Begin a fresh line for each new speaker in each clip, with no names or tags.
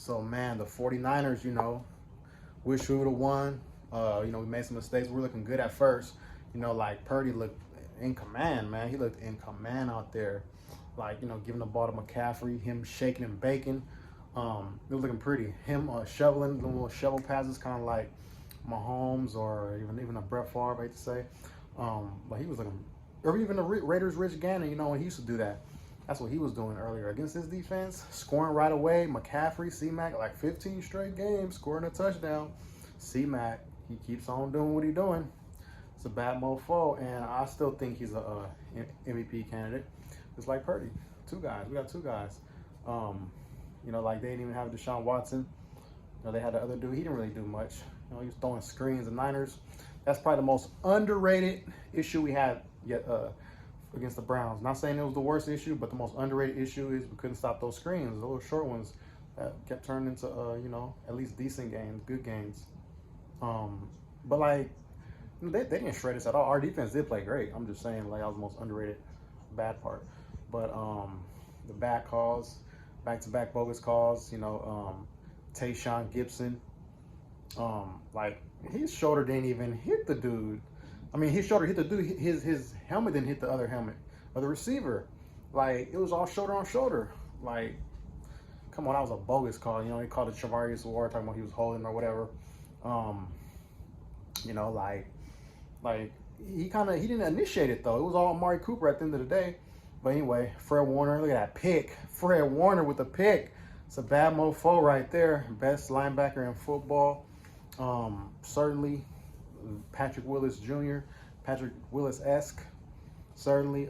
So, man, the 49ers, wish we would have won. We made some mistakes. We were looking good at first. Like Purdy looked in command, man. He looked in command out there. Like, giving the ball to McCaffrey, him shaking and baking. It was looking pretty. Him shoveling the little shovel passes, kind of like Mahomes or even a Brett Favre, I hate to say. But he was looking, or even the Raiders' Rich Gannon, when he used to do that. That's what he was doing earlier against this defense, scoring right away. McCaffrey, C-Mac, like 15 straight games, scoring a touchdown. C-Mac, he keeps on doing what he's doing. It's a bad mofo, and I still think he's a MVP candidate. It's like Purdy, two guys. We got two guys. Like they didn't even have Deshaun Watson. They had the other dude. He didn't really do much. He was throwing screens. The Niners. That's probably the most underrated issue we had yet against the Browns. Not saying it was the worst issue, but the most underrated issue is we couldn't stop those screens, those little short ones that kept turning into at least decent games, good games. But like they didn't shred us at all. Our defense did play great. I'm just saying, like, that was the most underrated bad part. But the bad calls, back-to-back bogus calls, Tayshaun Gibson, like his shoulder didn't even hit the dude. I mean, his shoulder hit the dude. His helmet didn't hit the other helmet of the receiver. Like, it was all shoulder on shoulder. Like, come on, that was a bogus call. He called it Travarius Ward, talking about he was holding or whatever. Like he didn't initiate it though. It was all Amari Cooper at the end of the day. But anyway, Fred Warner, look at that pick. Fred Warner with the pick. It's a bad mofo right there. Best linebacker in football. Certainly Patrick Willis Jr., Patrick Willis-esque. Certainly.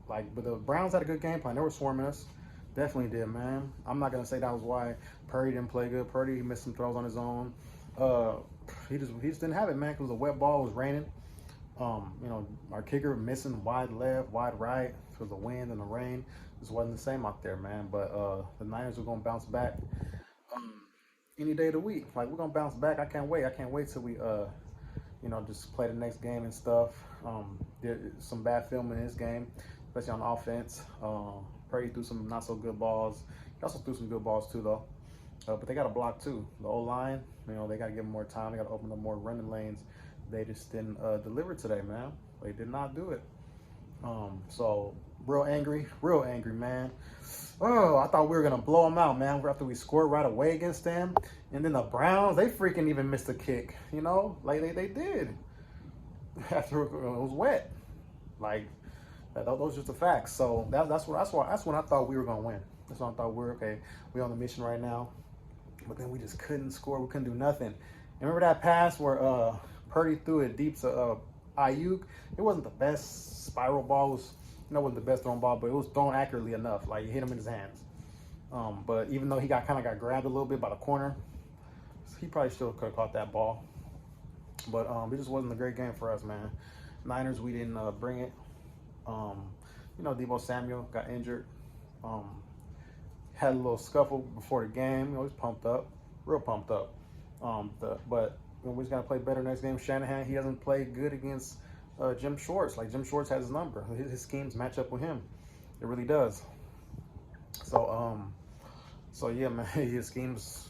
But the Browns had a good game plan. They were swarming us. Definitely did, man. I'm not going to say that was why Purdy didn't play good. Purdy missed some throws on his own. He just didn't have it, man, because the wet ball was raining. Our kicker missing wide left, wide right because the wind and the rain. Just wasn't the same out there, man. But the Niners are going to bounce back any day of the week. Like, we're going to bounce back. I can't wait. I can't wait till we, just play the next game and stuff. Did some bad film in this game, especially on offense. Purdy threw some not so good balls. He also threw some good balls too, though. But they got to block too. The O-line, they got to give them more time. They got to open up more running lanes. They just didn't deliver today, man. They did not do it. So real angry, man. Oh, I thought we were gonna blow them out, man. After we scored right away against them, and then the Browns, they freaking even missed a kick. Like they did after it was wet. Like those are just the facts. So that's when I thought we were gonna win. That's when I thought we're okay. We're on the mission right now. But then we just couldn't score. We couldn't do nothing. And remember that pass where Purdy threw it deep to Ayuk? It wasn't the best spiral ball. It was, wasn't the best thrown ball, but it was thrown accurately enough. Like, it hit him in his hands. But even though he got grabbed a little bit by the corner, he probably still could have caught that ball. But it just wasn't a great game for us, man. Niners, we didn't bring it. Deebo Samuel got injured. Had a little scuffle before the game. He's pumped up, real pumped up. But we just got to play better next game. Shanahan, he hasn't played good against Jim Schwartz. Like, Jim Schwartz has his number. His schemes match up with him. It really does. So yeah, man, his schemes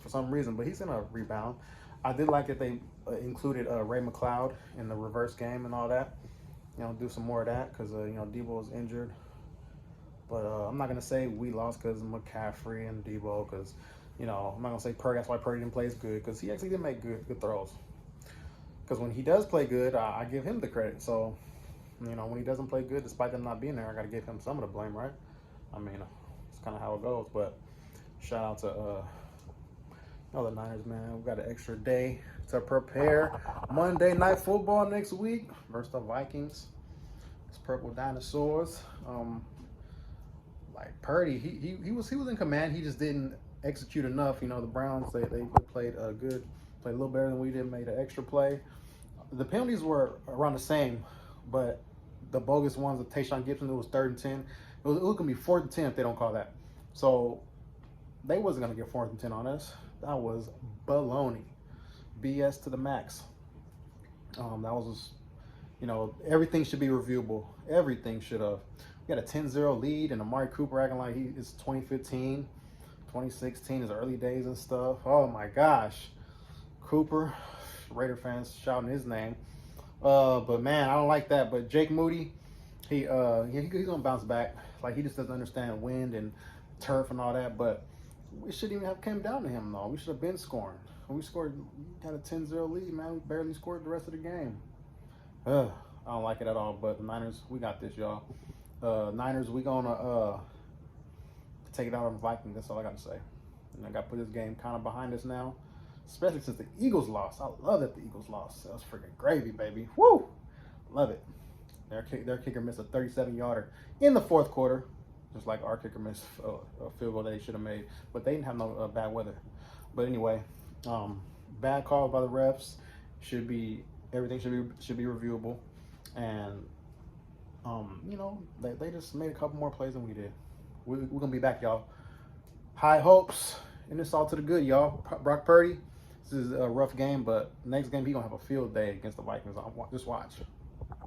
for some reason, but he's gonna rebound. I did like that they included Ray McLeod in the reverse game and all that. Do some more of that because Debo is injured. But I'm not going to say we lost because of McCaffrey and Debo because, I'm not going to say Purdy. That's why Purdy didn't play as good because he actually did make good throws. Because when he does play good, I give him the credit. So, when he doesn't play good, despite them not being there, I got to give him some of the blame, right? I mean, it's kind of how it goes. But shout out to the Niners, man. We got an extra day to prepare. Monday Night Football next week versus the Vikings. It's Purple Dinosaurs. Like Purdy, he was in command. He just didn't execute enough. The Browns, they played good, played a little better than we did, made an extra play. The penalties were around the same, but the bogus ones of Tayshaun Gibson, it was 3rd and 10. It was going to be 4th and 10 if they don't call that. So they wasn't going to get 4th and 10 on us. That was baloney. BS to the max. That was just, everything should be reviewable. Everything should have. We got a 10-0 lead, and Amari Cooper acting like it's 2015. 2016 is early days and stuff. Oh my gosh. Cooper, Raider fans shouting his name. But man, I don't like that. But Jake Moody, he's gonna bounce back. Like, he just doesn't understand wind and turf and all that. But we shouldn't even have came down to him though. We should have been scoring. When we scored, had a 10-0 lead, man. We barely scored the rest of the game. I don't like it at all. But the Niners, we got this, y'all. Niners, we gonna take it out on the Vikings. That's all I got to say. And I got to put this game kind of behind us now, especially since the Eagles lost. I love that the Eagles lost. That was freaking gravy, baby. Woo! Love it. Their kicker missed a 37-yarder in the fourth quarter, just like our kicker missed a field goal that they should have made. But they didn't have no bad weather. But anyway, bad calls by the refs. Everything should be reviewable. And you know, they just made a couple more plays than we did. We're gonna be back, y'all. High hopes, and it's all to the good, y'all. Brock Purdy, this is a rough game, but next game he gonna have a field day against the Vikings. Just watch.